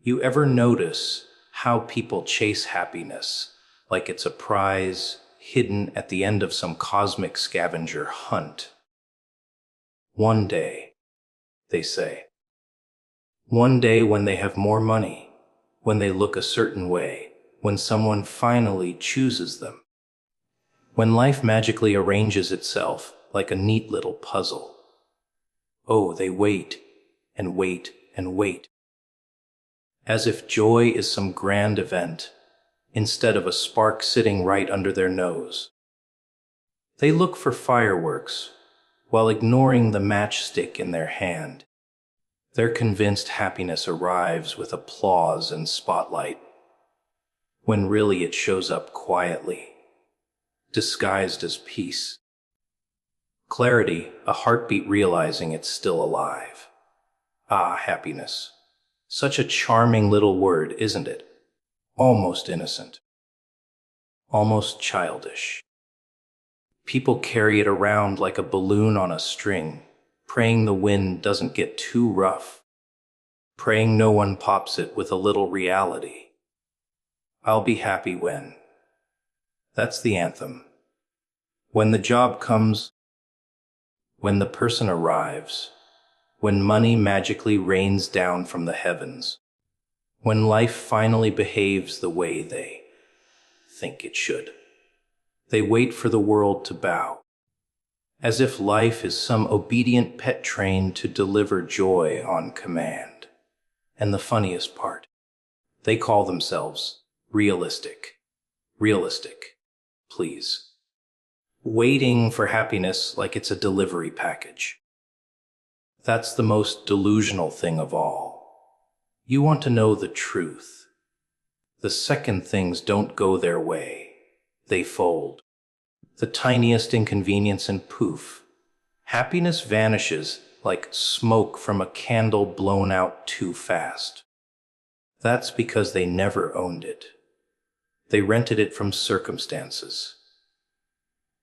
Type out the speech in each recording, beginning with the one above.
You ever notice how people chase happiness like it's a prize hidden at the end of some cosmic scavenger hunt? One day, they say. One day when they have more money, when they look a certain way, when someone finally chooses them. When life magically arranges itself like a neat little puzzle. Oh, they wait and wait and wait. As if joy is some grand event, instead of a spark sitting right under their nose. They look for fireworks, while ignoring the matchstick in their hand. They're convinced happiness arrives with applause and spotlight, when really it shows up quietly, disguised as peace. Clarity, a heartbeat realizing it's still alive. Ah, happiness. Such a charming little word, isn't it? Almost innocent. Almost childish. People carry it around like a balloon on a string, praying the wind doesn't get too rough. Praying no one pops it with a little reality. I'll be happy when. That's the anthem. When the job comes, when the person arrives, when money magically rains down from the heavens, when life finally behaves the way they think it should. They wait for the world to bow, as if life is some obedient pet trained to deliver joy on command. And the funniest part, they call themselves realistic. Realistic, please. Waiting for happiness like it's a delivery package. That's the most delusional thing of all. You want to know the truth. The second things don't go their way, they fold. The tiniest inconvenience and poof, happiness vanishes like smoke from a candle blown out too fast. That's because they never owned it. They rented it from circumstances.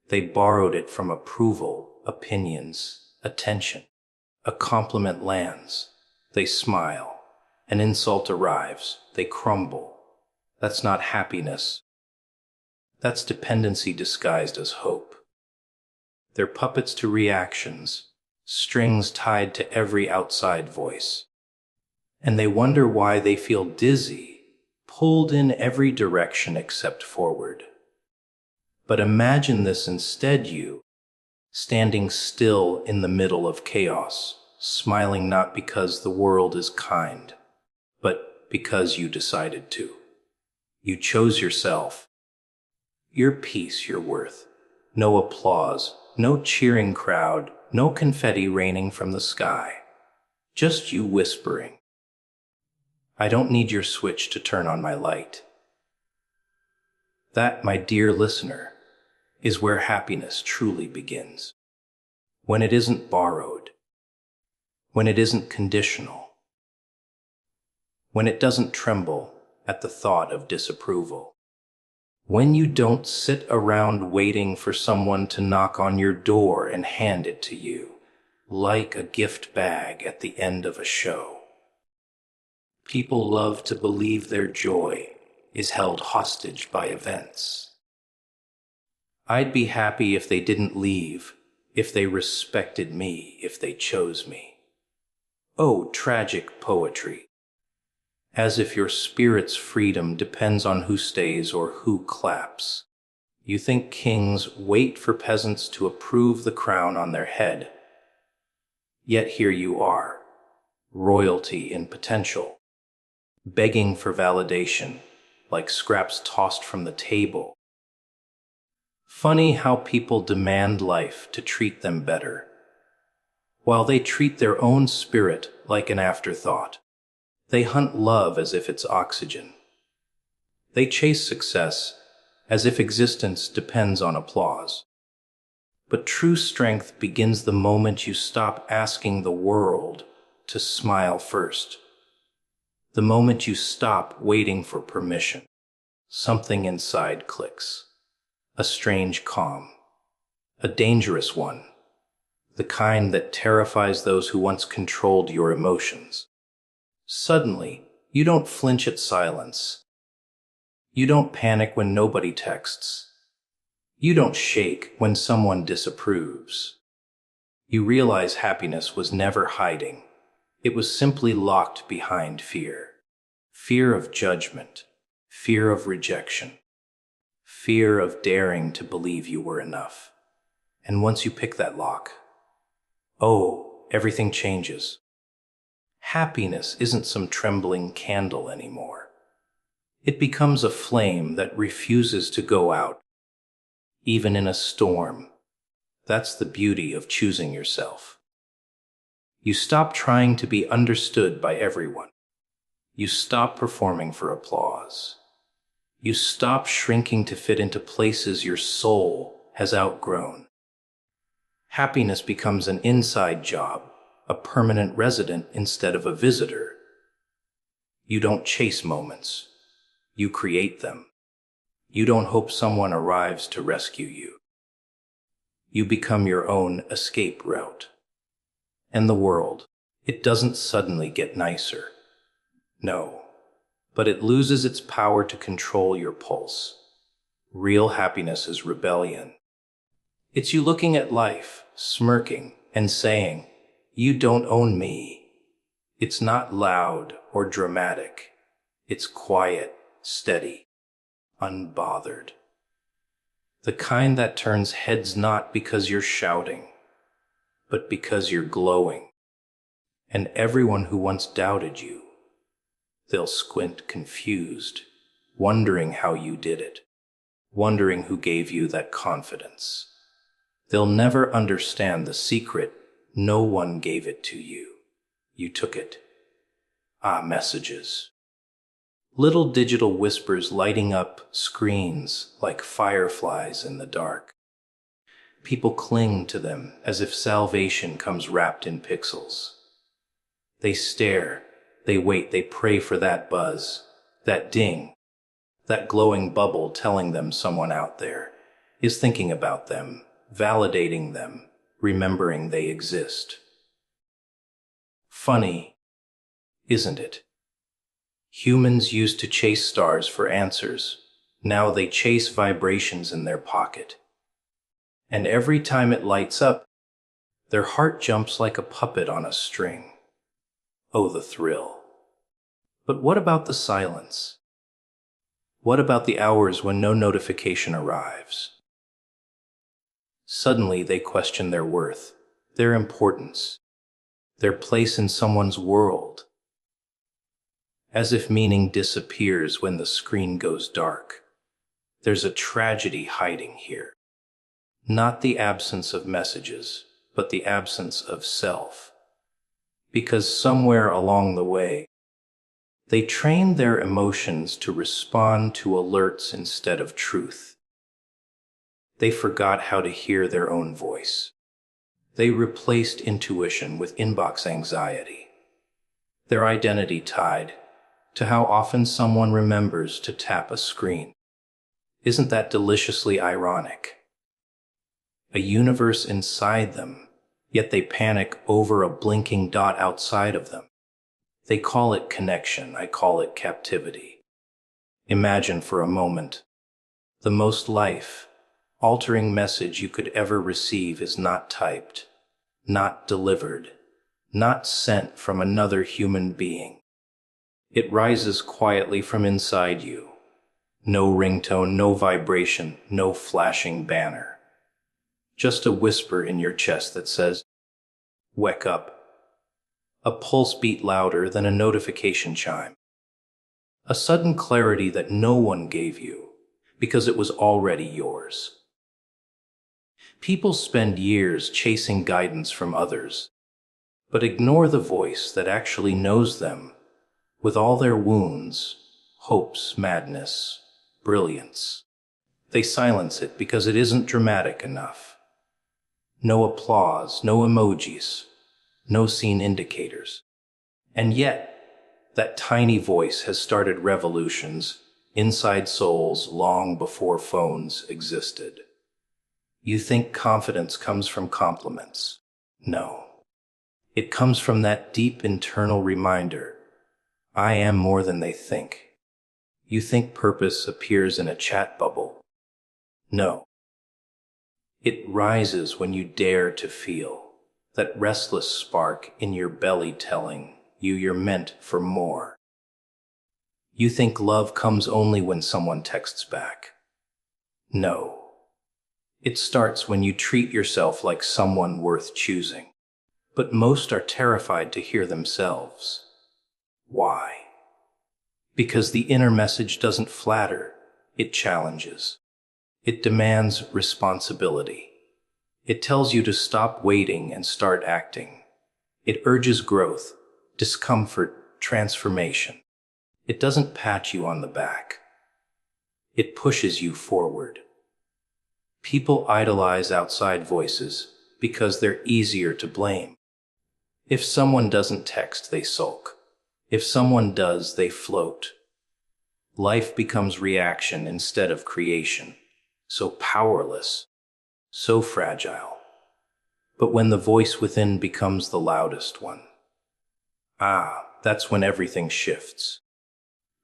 They borrowed it from approval, opinions, attention. A compliment lands, they smile. An insult arrives, they crumble. That's not happiness. That's dependency disguised as hope. They're puppets to reactions, strings tied to every outside voice. And they wonder why they feel dizzy, pulled in every direction except forward. But imagine this instead, you, standing still in the middle of chaos, smiling not because the world is kind, but because you decided to. You chose yourself. Your peace, your worth. No applause, no cheering crowd, no confetti raining from the sky. Just you whispering, I don't need your switch to turn on my light. That, my dear listener, is where happiness truly begins. When it isn't borrowed. When it isn't conditional. When it doesn't tremble at the thought of disapproval. When you don't sit around waiting for someone to knock on your door and hand it to you, like a gift bag at the end of a show. People love to believe their joy is held hostage by events. I'd be happy if they didn't leave, if they respected me, if they chose me. Oh, tragic poetry. As if your spirit's freedom depends on who stays or who claps. You think kings wait for peasants to approve the crown on their head. Yet here you are, royalty in potential, begging for validation, like scraps tossed from the table. Funny how people demand life to treat them better, while they treat their own spirit like an afterthought. They hunt love as if it's oxygen. They chase success as if existence depends on applause. But true strength begins the moment you stop asking the world to smile first. The moment you stop waiting for permission. Something inside clicks. A strange calm. A dangerous one. The kind that terrifies those who once controlled your emotions. Suddenly, You don't flinch at silence. You don't panic when nobody texts. You don't shake when someone disapproves. You realize happiness was never hiding. It was simply locked behind fear. Fear of judgment. Fear of rejection. Fear of daring to believe you were enough. And once you pick that lock, oh, everything changes. Happiness isn't some trembling candle anymore. It becomes a flame that refuses to go out, even in a storm. That's the beauty of choosing yourself. You stop trying to be understood by everyone. You stop performing for applause. You stop shrinking to fit into places your soul has outgrown. Happiness becomes an inside job, a permanent resident instead of a visitor. You don't chase moments. You create them. You don't hope someone arrives to rescue you. You become your own escape route. And the world, it doesn't suddenly get nicer. No, but it loses its power to control your pulse. Real happiness is rebellion. It's you looking at life, smirking, and saying, "You don't own me." It's not loud or dramatic. It's quiet, steady, unbothered. The kind that turns heads not because you're shouting, but because you're glowing. And everyone who once doubted you, they'll squint confused, wondering how you did it, wondering who gave you that confidence. They'll never understand the secret. No one gave it to you. You took it. Messages. Little digital whispers lighting up screens like fireflies in the dark. People cling to them as if salvation comes wrapped in pixels. They stare, they wait, they pray for that buzz, that ding, that glowing bubble telling them someone out there is thinking about them, validating them, remembering they exist. Funny, isn't it? Humans used to chase stars for answers. Now they chase vibrations in their pocket. And every time it lights up, their heart jumps like a puppet on a string. Oh, the thrill. But what about the silence? What about the hours when no notification arrives? Suddenly they question their worth, their importance, their place in someone's world. As if meaning disappears when the screen goes dark. There's a tragedy hiding here. Not the absence of messages, but the absence of self. Because somewhere along the way, they trained their emotions to respond to alerts instead of truth. They forgot how to hear their own voice. They replaced intuition with inbox anxiety. Their identity tied to how often someone remembers to tap a screen. Isn't that deliciously ironic? A universe inside them, yet they panic over a blinking dot outside of them. They call it connection, I call it captivity. Imagine for a moment, the most life-altering message you could ever receive is not typed, not delivered, not sent from another human being. It rises quietly from inside you. No ringtone, no vibration, no flashing banner. Just a whisper in your chest that says, "Wake up." A pulse beat louder than a notification chime. A sudden clarity that no one gave you, because it was already yours. People spend years chasing guidance from others, but ignore the voice that actually knows them, with all their wounds, hopes, madness, brilliance. They silence it because it isn't dramatic enough. No applause, no emojis, no scene indicators. And yet, that tiny voice has started revolutions inside souls long before phones existed. You think confidence comes from compliments. No. It comes from that deep internal reminder, I am more than they think. You think purpose appears in a chat bubble. No. It rises when you dare to feel that restless spark in your belly telling you you're meant for more. You think love comes only when someone texts back. No. It starts when you treat yourself like someone worth choosing. But most are terrified to hear themselves. Why? Because the inner message doesn't flatter, it challenges. It demands responsibility. It tells you to stop waiting and start acting. It urges growth, discomfort, transformation. It doesn't pat you on the back. It pushes you forward. People idolize outside voices because they're easier to blame. If someone doesn't text, they sulk. If someone does, they float. Life becomes reaction instead of creation. So powerless, so fragile. But when the voice within becomes the loudest one, that's when everything shifts.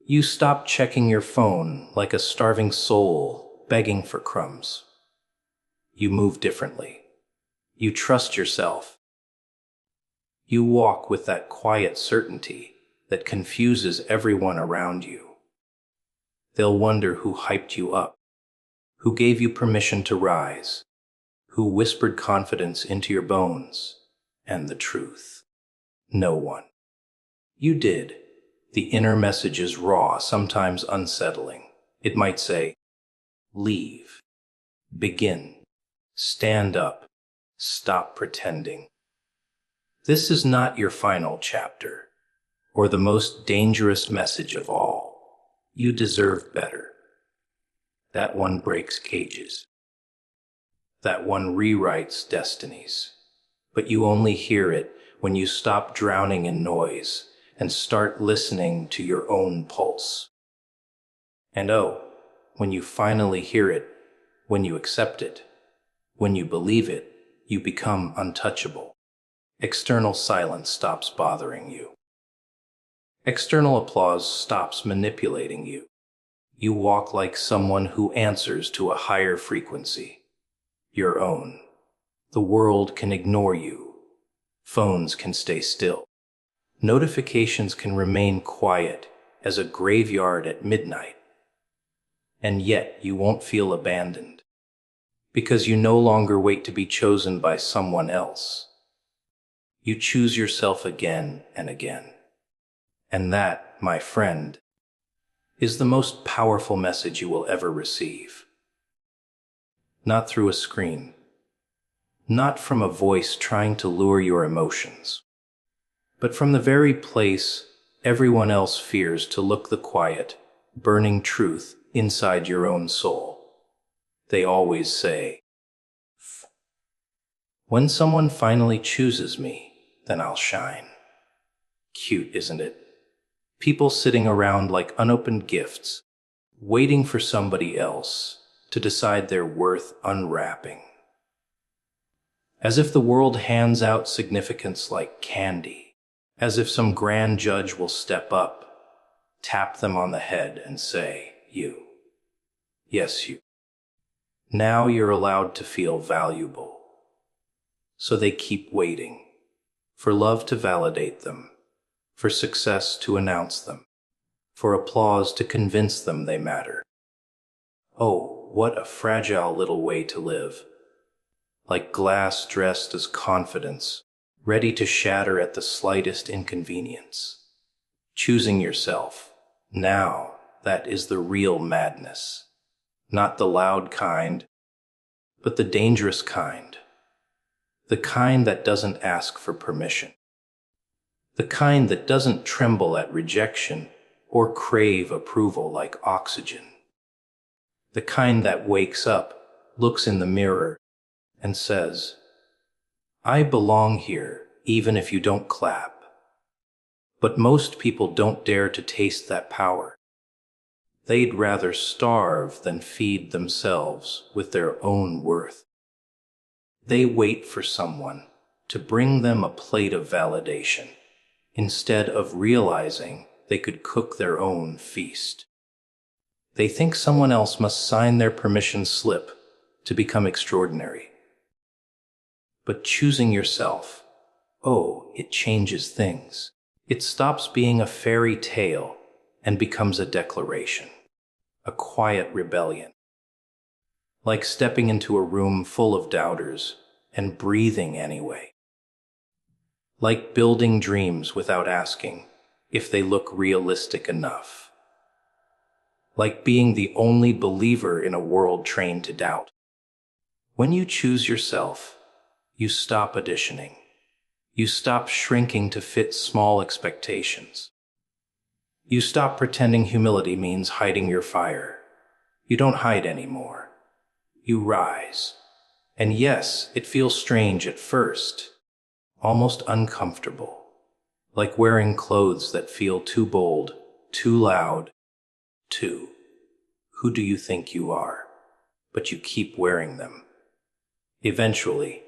You stop checking your phone like a starving soul begging for crumbs. You move differently. You trust yourself. You walk with that quiet certainty that confuses everyone around you. They'll wonder who hyped you up, who gave you permission to rise, who whispered confidence into your bones, and the truth. No one. You did. The inner message is raw, sometimes unsettling. It might say, leave, begin, stand up, stop pretending. This is not your final chapter, or the most dangerous message of all. You deserve better. That one breaks cages. That one rewrites destinies. But you only hear it when you stop drowning in noise and start listening to your own pulse. And when you finally hear it, when you accept it, when you believe it, you become untouchable. External silence stops bothering you. External applause stops manipulating you. You walk like someone who answers to a higher frequency. Your own. The world can ignore you. Phones can stay still. Notifications can remain quiet as a graveyard at midnight. And yet you won't feel abandoned. Because you no longer wait to be chosen by someone else. You choose yourself again and again. And that, my friend, is the most powerful message you will ever receive. Not through a screen. Not from a voice trying to lure your emotions. But from the very place everyone else fears to look the quiet, burning truth inside your own soul. They always say, when someone finally chooses me, then I'll shine. Cute, isn't it? People sitting around like unopened gifts, waiting for somebody else to decide their worth unwrapping. As if the world hands out significance like candy, as if some grand judge will step up, tap them on the head and say, you. Yes, you. Now you're allowed to feel valuable. So they keep waiting. For love to validate them, for success to announce them, for applause to convince them they matter. Oh, what a fragile little way to live. Like glass dressed as confidence, ready to shatter at the slightest inconvenience. Choosing yourself, now that is the real madness. Not the loud kind, but the dangerous kind. The kind that doesn't ask for permission. The kind that doesn't tremble at rejection or crave approval like oxygen. The kind that wakes up, looks in the mirror, and says, I belong here even if you don't clap. But most people don't dare to taste that power. They'd rather starve than feed themselves with their own worth. They wait for someone to bring them a plate of validation, instead of realizing they could cook their own feast. They think someone else must sign their permission slip to become extraordinary. But choosing yourself, oh, it changes things. It stops being a fairy tale and becomes a declaration, a quiet rebellion. Like stepping into a room full of doubters and breathing anyway. Like building dreams without asking if they look realistic enough. Like being the only believer in a world trained to doubt. When you choose yourself, you stop auditioning. You stop shrinking to fit small expectations. You stop pretending humility means hiding your fire. You don't hide anymore. You rise. And yes, it feels strange at first, almost uncomfortable, like wearing clothes that feel too bold, too loud, too. Who do you think you are? But you keep wearing them. Eventually,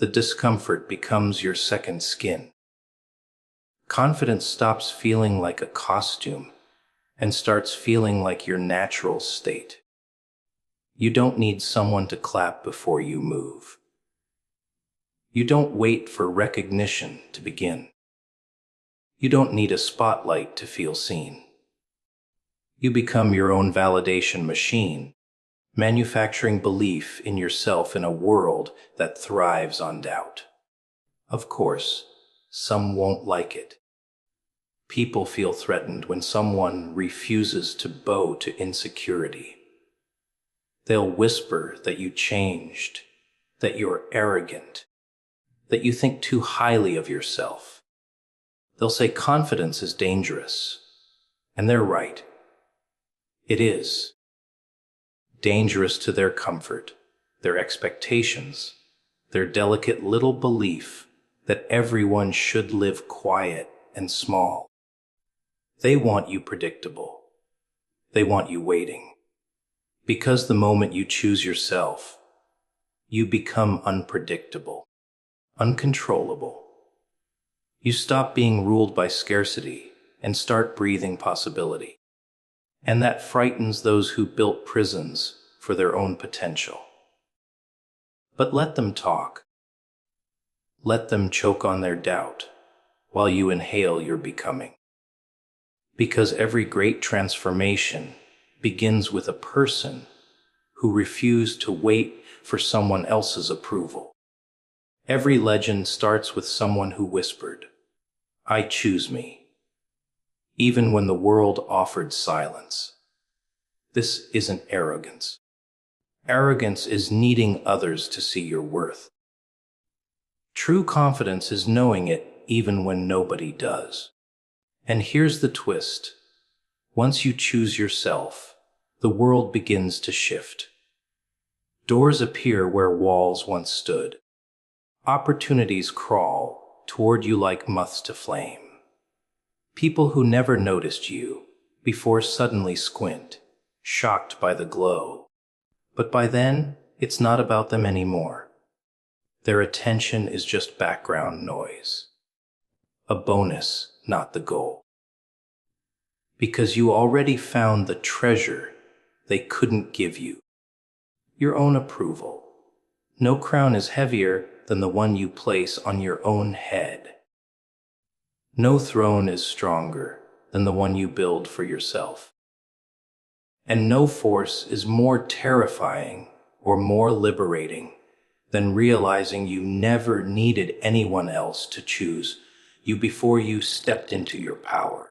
the discomfort becomes your second skin. Confidence stops feeling like a costume and starts feeling like your natural state. You don't need someone to clap before you move. You don't wait for recognition to begin. You don't need a spotlight to feel seen. You become your own validation machine, manufacturing belief in yourself in a world that thrives on doubt. Of course, some won't like it. People feel threatened when someone refuses to bow to insecurity. They'll whisper that you changed, that you're arrogant, that you think too highly of yourself. They'll say confidence is dangerous, and they're right. It is. Dangerous to their comfort, their expectations, their delicate little belief that everyone should live quiet and small. They want you predictable. They want you waiting. Because the moment you choose yourself, you become unpredictable, uncontrollable. You stop being ruled by scarcity and start breathing possibility. And that frightens those who built prisons for their own potential. But let them talk. Let them choke on their doubt while you inhale your becoming. Because every great transformation begins with a person who refused to wait for someone else's approval. Every legend starts with someone who whispered, "I choose me," even when the world offered silence. This isn't arrogance. Arrogance is needing others to see your worth. True confidence is knowing it even when nobody does. And here's the twist. Once you choose yourself, the world begins to shift. Doors appear where walls once stood. Opportunities crawl toward you like moths to flame. People who never noticed you before suddenly squint, shocked by the glow. But by then, it's not about them anymore. Their attention is just background noise. A bonus, not the goal. Because you already found the treasure they couldn't give you. Your own approval. No crown is heavier than the one you place on your own head. No throne is stronger than the one you build for yourself. And no force is more terrifying or more liberating than realizing you never needed anyone else to choose you before you stepped into your power.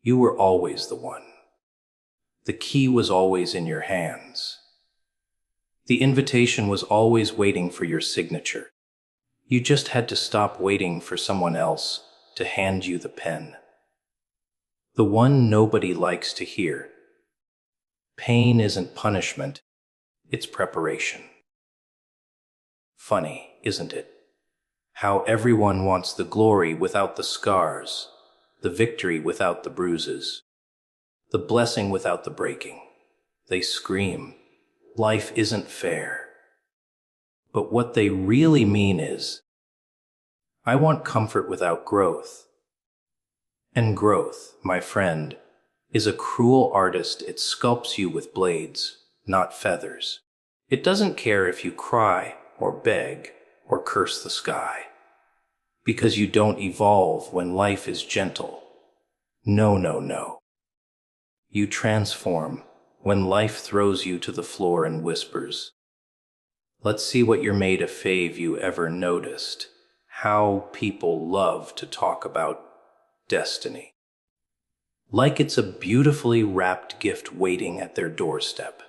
You were always the one. The key was always in your hands. The invitation was always waiting for your signature. You just had to stop waiting for someone else to hand you the pen. The one nobody likes to hear. Pain isn't punishment, it's preparation. Funny, isn't it? How everyone wants the glory without the scars, the victory without the bruises, the blessing without the breaking. They scream, life isn't fair. But what they really mean is, I want comfort without growth. And growth, my friend, is a cruel artist. It sculpts you with blades, not feathers. It doesn't care if you cry or beg or curse the sky, because you don't evolve when life is gentle. No, no, no. You transform when life throws you to the floor and whispers, "Let's see what you're made of." Fave, you ever noticed how people love to talk about destiny? Like it's a beautifully wrapped gift waiting at their doorstep.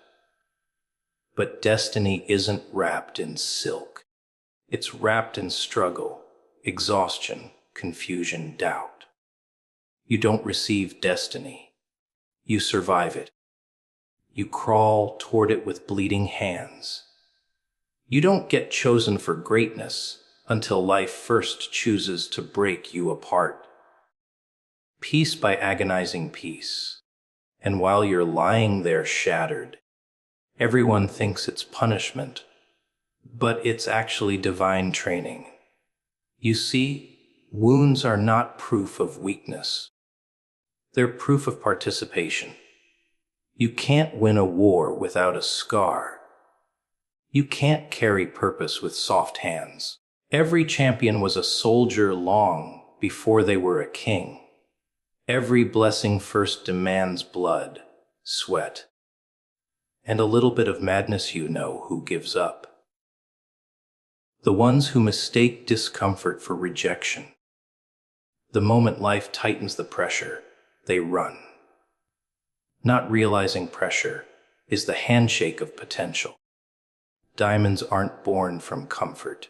But destiny isn't wrapped in silk. It's wrapped in struggle, exhaustion, confusion, doubt. You don't receive destiny. You survive it. You crawl toward it with bleeding hands. You don't get chosen for greatness until life first chooses to break you apart, piece by agonizing piece. And while you're lying there shattered, everyone thinks it's punishment, but it's actually divine training. You see, wounds are not proof of weakness. They're proof of participation. You can't win a war without a scar. You can't carry purpose with soft hands. Every champion was a soldier long before they were a king. Every blessing first demands blood, sweat, and a little bit of madness. You know who gives up? The ones who mistake discomfort for rejection. The moment life tightens the pressure, they run. Not realizing pressure is the handshake of potential. Diamonds aren't born from comfort.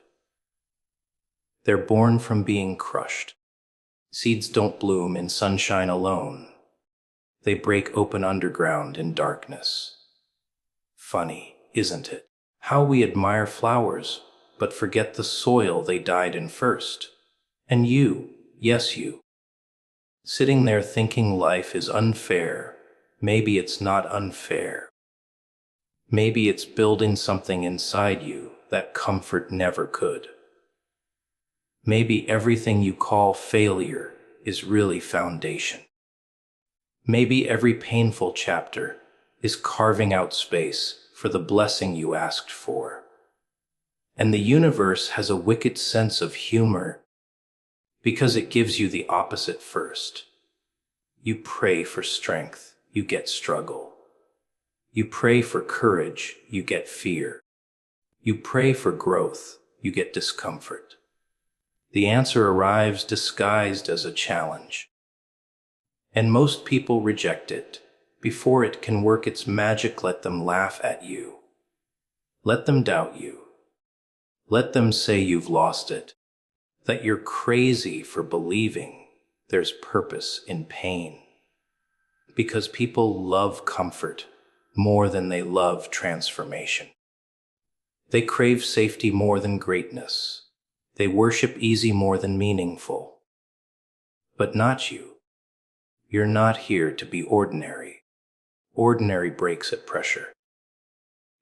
They're born from being crushed. Seeds don't bloom in sunshine alone. They break open underground in darkness. Funny, isn't it? How we admire flowers, but forget the soil they died in first. And you, yes you, sitting there thinking life is unfair. Maybe it's not unfair. Maybe it's building something inside you that comfort never could. Maybe everything you call failure is really foundation. Maybe every painful chapter is carving out space for the blessing you asked for. And the universe has a wicked sense of humor because it gives you the opposite first. You pray for strength, you get struggle. You pray for courage, you get fear. You pray for growth, you get discomfort. The answer arrives disguised as a challenge. And most people reject it before it can work its magic. Let them laugh at you. Let them doubt you. Let them say you've lost it, that you're crazy for believing there's purpose in pain. Because people love comfort more than they love transformation. They crave safety more than greatness. They worship easy more than meaningful. But not you. You're not here to be ordinary. Ordinary breaks at pressure.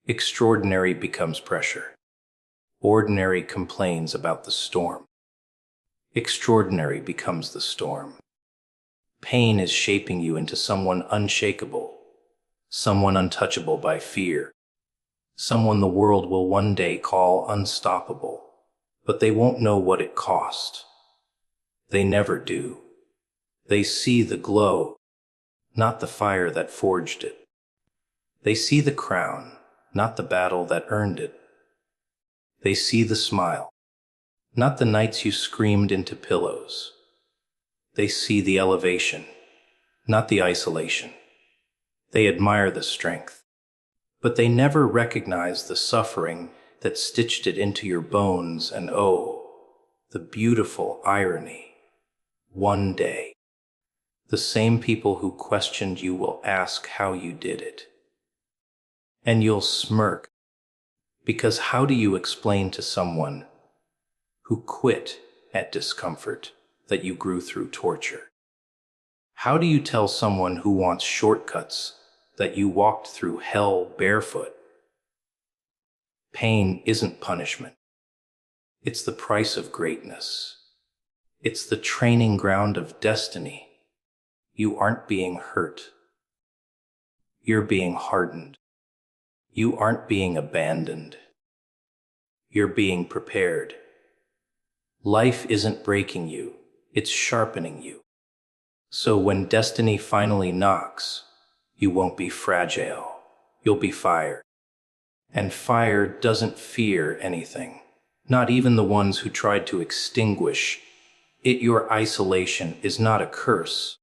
Extraordinary becomes pressure. Ordinary complains about the storm. Extraordinary becomes the storm. Pain is shaping you into someone unshakable, someone untouchable by fear, someone the world will one day call unstoppable, but they won't know what it cost. They never do. They see the glow, not the fire that forged it. They see the crown, not the battle that earned it. They see the smile, not the nights you screamed into pillows. They see the elevation, not the isolation. They admire the strength, but they never recognize the suffering that stitched it into your bones. And oh, the beautiful irony. One day, the same people who questioned you will ask how you did it. And you'll smirk, because how do you explain to someone who quit at discomfort that you grew through torture? How do you tell someone who wants shortcuts that you walked through hell barefoot? Pain isn't punishment. It's the price of greatness. It's the training ground of destiny. You aren't being hurt. You're being hardened. You aren't being abandoned. You're being prepared. Life isn't breaking you, it's sharpening you. So when destiny finally knocks, you won't be fragile, you'll be fire. And fire doesn't fear anything, not even the ones who tried to extinguish it. Your isolation is not a curse,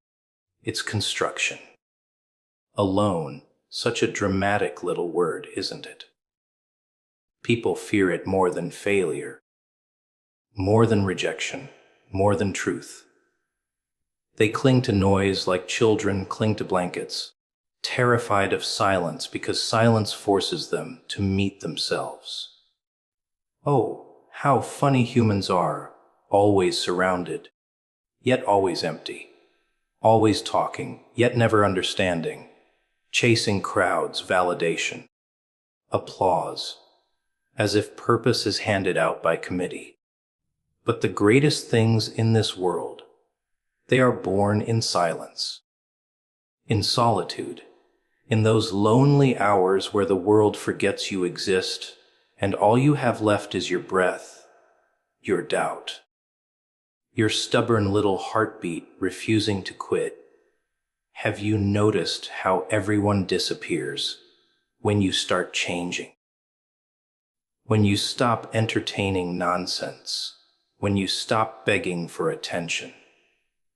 it's construction. Alone, such a dramatic little word, isn't it? People fear it more than failure, more than rejection, more than truth. They cling to noise like children cling to blankets, terrified of silence because silence forces them to meet themselves. Oh, how funny humans are, always surrounded, yet always empty, always talking, yet never understanding, chasing crowds, validation, applause, as if purpose is handed out by committee. But the greatest things in this world, they are born in silence, in solitude, in those lonely hours where the world forgets you exist and all you have left is your breath, your doubt, your stubborn little heartbeat refusing to quit. Have you noticed how everyone disappears when you start changing? When you stop entertaining nonsense, when you stop begging for attention,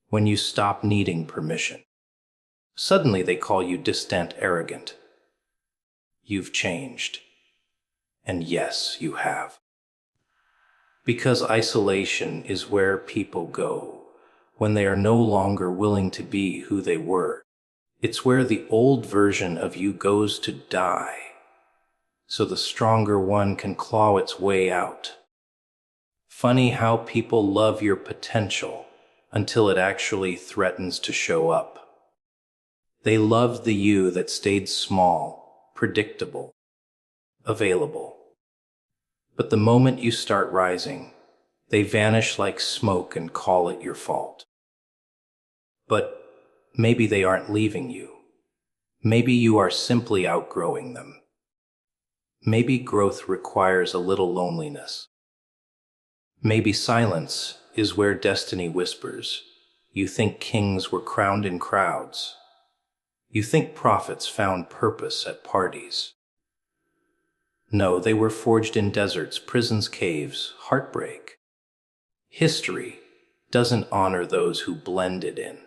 when you stop needing permission. Suddenly they call you distant, arrogant. You've changed. And yes, you have. Because isolation is where people go when they are no longer willing to be who they were. It's where the old version of you goes to die, so the stronger one can claw its way out. Funny how people love your potential until it actually threatens to show up. They loved the you that stayed small, predictable, available. But the moment you start rising, they vanish like smoke and call it your fault. But maybe they aren't leaving you. Maybe you are simply outgrowing them. Maybe growth requires a little loneliness. Maybe silence is where destiny whispers. You think kings were crowned in crowds. You think prophets found purpose at parties. No, they were forged in deserts, prisons, caves, heartbreak. History doesn't honor those who blended in.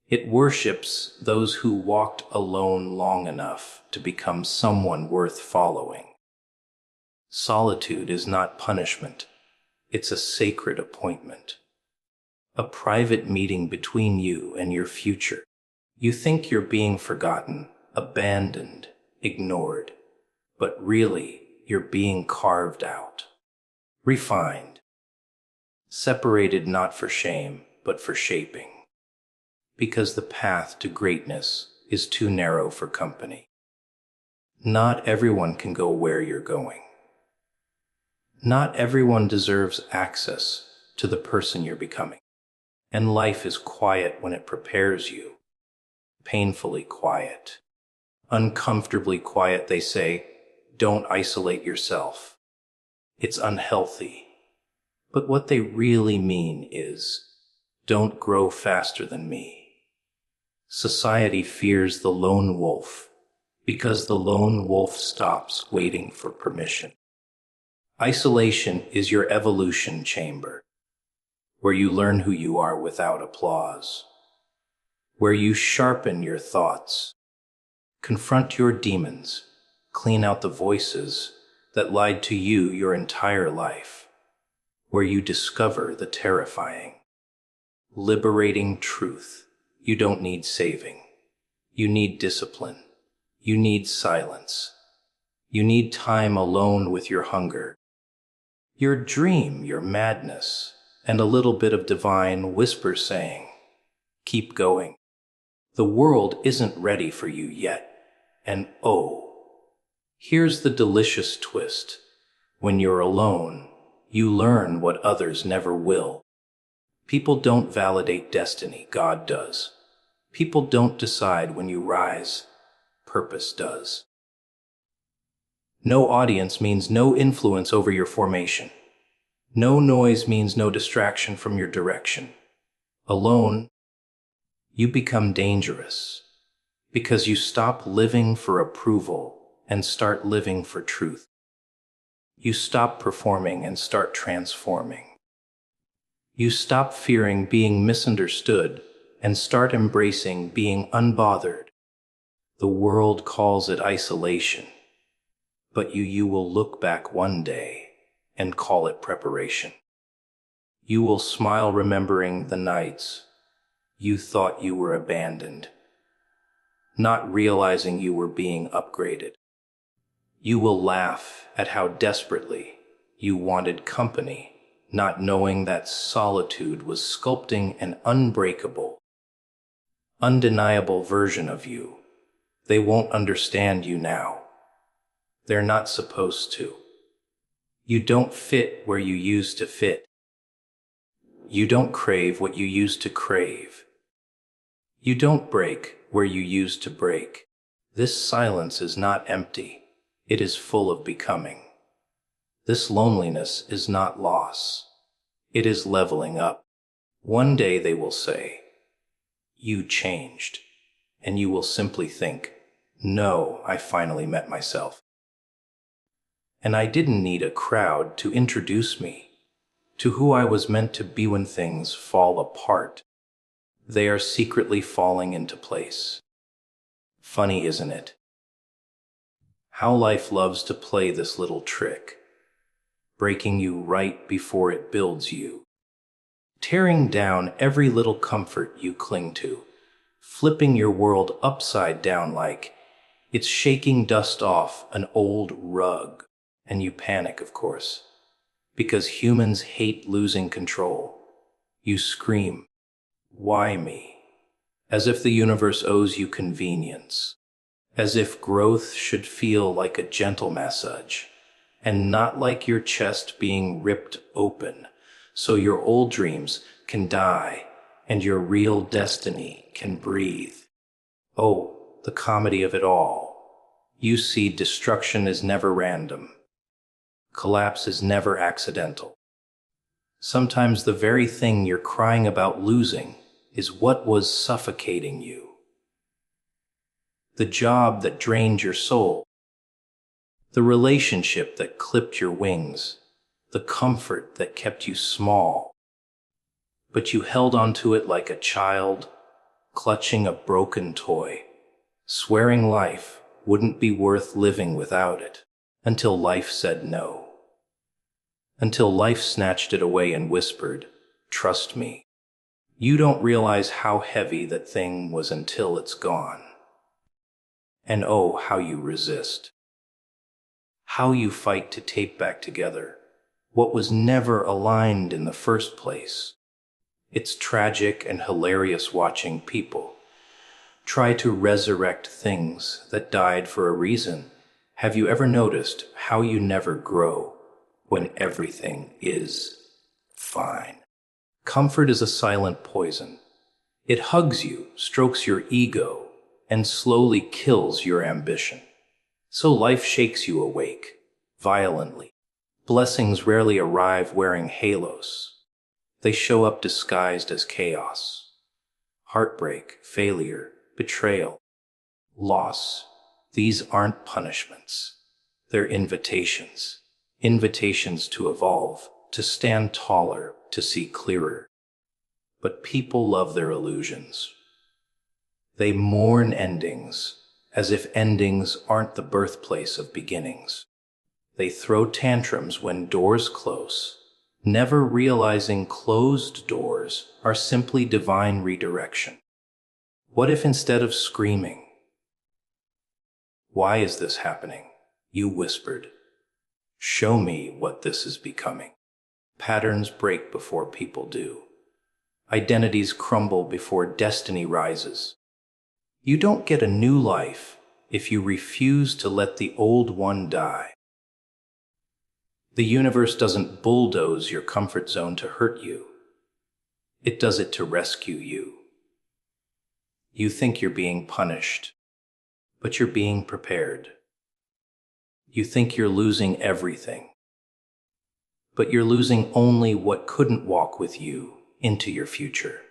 It worships those who walked alone long enough to become someone worth following. Solitude is not punishment. It's a sacred appointment. A private meeting between you and your future. You think you're being forgotten, abandoned, ignored, but really you're being carved out, refined, separated not for shame, but for shaping. Because the path to greatness is too narrow for company. Not everyone can go where you're going. Not everyone deserves access to the person you're becoming. And life is quiet when it prepares you. Painfully quiet. Uncomfortably quiet, they say. Don't isolate yourself. It's unhealthy. But what they really mean is, don't grow faster than me. Society fears the lone wolf because the lone wolf stops waiting for permission. Isolation is your evolution chamber, where you learn who you are without applause, where you sharpen your thoughts, confront your demons, clean out the voices that lied to you your entire life, where you discover the terrifying, liberating truth. You don't need saving. You need discipline. You need silence. You need time alone with your hunger, your dream, your madness, and a little bit of divine whisper saying, keep going. The world isn't ready for you yet. And oh, here's the delicious twist. When you're alone, you learn what others never will. People don't validate destiny, God does. People don't decide when you rise. Purpose does. No audience means no influence over your formation. No noise means no distraction from your direction. Alone, you become dangerous because you stop living for approval and start living for truth. You stop performing and start transforming. You stop fearing being misunderstood and start embracing being unbothered. The world calls it isolation, but you will look back one day and call it preparation. You will smile remembering the nights you thought you were abandoned, not realizing you were being upgraded. You will laugh at how desperately you wanted company, not knowing that solitude was sculpting an unbreakable, undeniable version of you. They won't understand you now. They're not supposed to. You don't fit where you used to fit. You don't crave what you used to crave. You don't break where you used to break. This silence is not empty. It is full of becoming. This loneliness is not loss. It is leveling up. One day they will say, "You changed," and you will simply think, "No, I finally met myself." And I didn't need a crowd to introduce me to who I was meant to be when things fall apart. They are secretly falling into place. Funny, isn't it? How life loves to play this little trick, breaking you right before it builds you, tearing down every little comfort you cling to, flipping your world upside down like it's shaking dust off an old rug. And you panic, of course, because humans hate losing control. You scream, "Why me?" As if the universe owes you convenience, as if growth should feel like a gentle massage, and not like your chest being ripped open, so your old dreams can die and your real destiny can breathe. Oh, the comedy of it all. You see, destruction is never random. Collapse is never accidental. Sometimes the very thing you're crying about losing is what was suffocating you. The job that drained your soul, the relationship that clipped your wings, the comfort that kept you small. But you held onto it like a child, clutching a broken toy, swearing life wouldn't be worth living without it, until life said no. Until life snatched it away and whispered, "Trust me." You don't realize how heavy that thing was until it's gone. And oh, how you resist. How you fight to tape back together what was never aligned in the first place. It's tragic and hilarious watching people try to resurrect things that died for a reason. Have you ever noticed how you never grow when everything is fine? Comfort is a silent poison. It hugs you, strokes your ego, and slowly kills your ambition. So life shakes you awake, violently. Blessings rarely arrive wearing halos. They show up disguised as chaos. Heartbreak, failure, betrayal, loss. These aren't punishments. They're invitations. Invitations to evolve, to stand taller, to see clearer. But people love their illusions. They mourn endings, as if endings aren't the birthplace of beginnings. They throw tantrums when doors close, never realizing closed doors are simply divine redirection. What if instead of screaming, "Why is this happening?" you whispered, "Show me what this is becoming." Patterns break before people do. Identities crumble before destiny rises. You don't get a new life if you refuse to let the old one die. The universe doesn't bulldoze your comfort zone to hurt you. It does it to rescue you. You think you're being punished, but you're being prepared. You think you're losing everything, but you're losing only what couldn't walk with you into your future.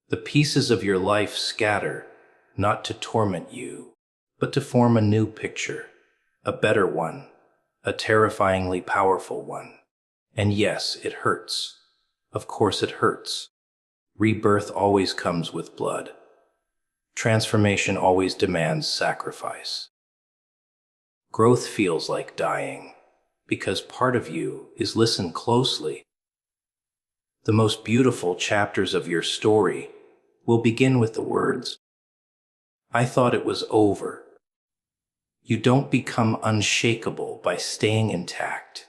The pieces of your life scatter, not to torment you, but to form a new picture, a better one, a terrifyingly powerful one. And yes, it hurts. Of course it hurts. Rebirth always comes with blood. Transformation always demands sacrifice. Growth feels like dying, because part of you is listen closely. The most beautiful chapters of your story will begin with the words, "I thought it was over." You don't become unshakable by staying intact.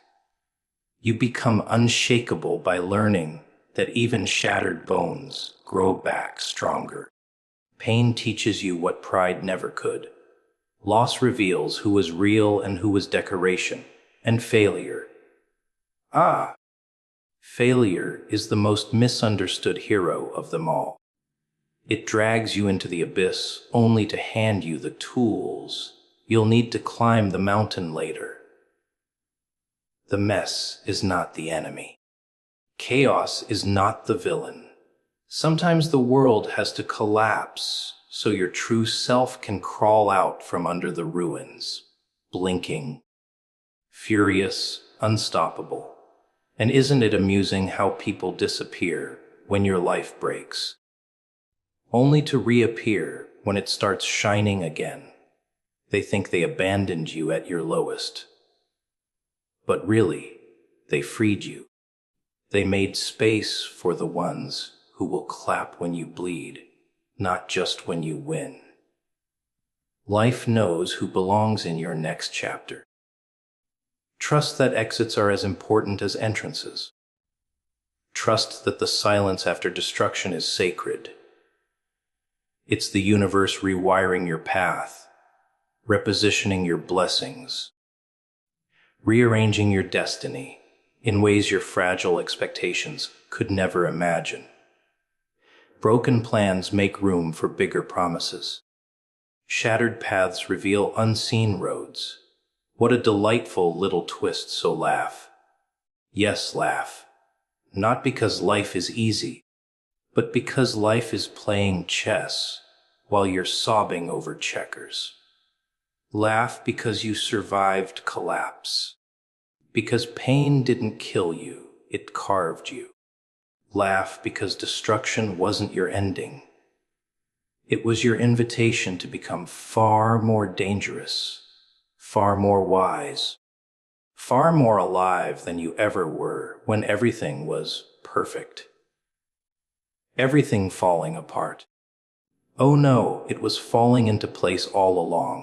You become unshakable by learning that even shattered bones grow back stronger. Pain teaches you what pride never could. Loss reveals who was real and who was decoration. And failure. Failure is the most misunderstood hero of them all. It drags you into the abyss only to hand you the tools you'll need to climb the mountain later. The mess is not the enemy. Chaos is not the villain. Sometimes the world has to collapse so your true self can crawl out from under the ruins, blinking, furious, unstoppable. And isn't it amusing how people disappear when your life breaks, only to reappear when it starts shining again? They think they abandoned you at your lowest. But really, they freed you. They made space for the ones who will clap when you bleed, not just when you win. Life knows who belongs in your next chapter. Trust that exits are as important as entrances. Trust that the silence after destruction is sacred. It's the universe rewiring your path, repositioning your blessings, rearranging your destiny in ways your fragile expectations could never imagine. Broken plans make room for bigger promises. Shattered paths reveal unseen roads. What a delightful little twist, so laugh. Yes, laugh. Not because life is easy, but because life is playing chess while you're sobbing over checkers. Laugh because you survived collapse. Because pain didn't kill you, it carved you. Laugh because destruction wasn't your ending. It was your invitation to become far more dangerous, far more wise, far more alive than you ever were when everything was perfect. Everything falling apart. Oh no, it was falling into place all along.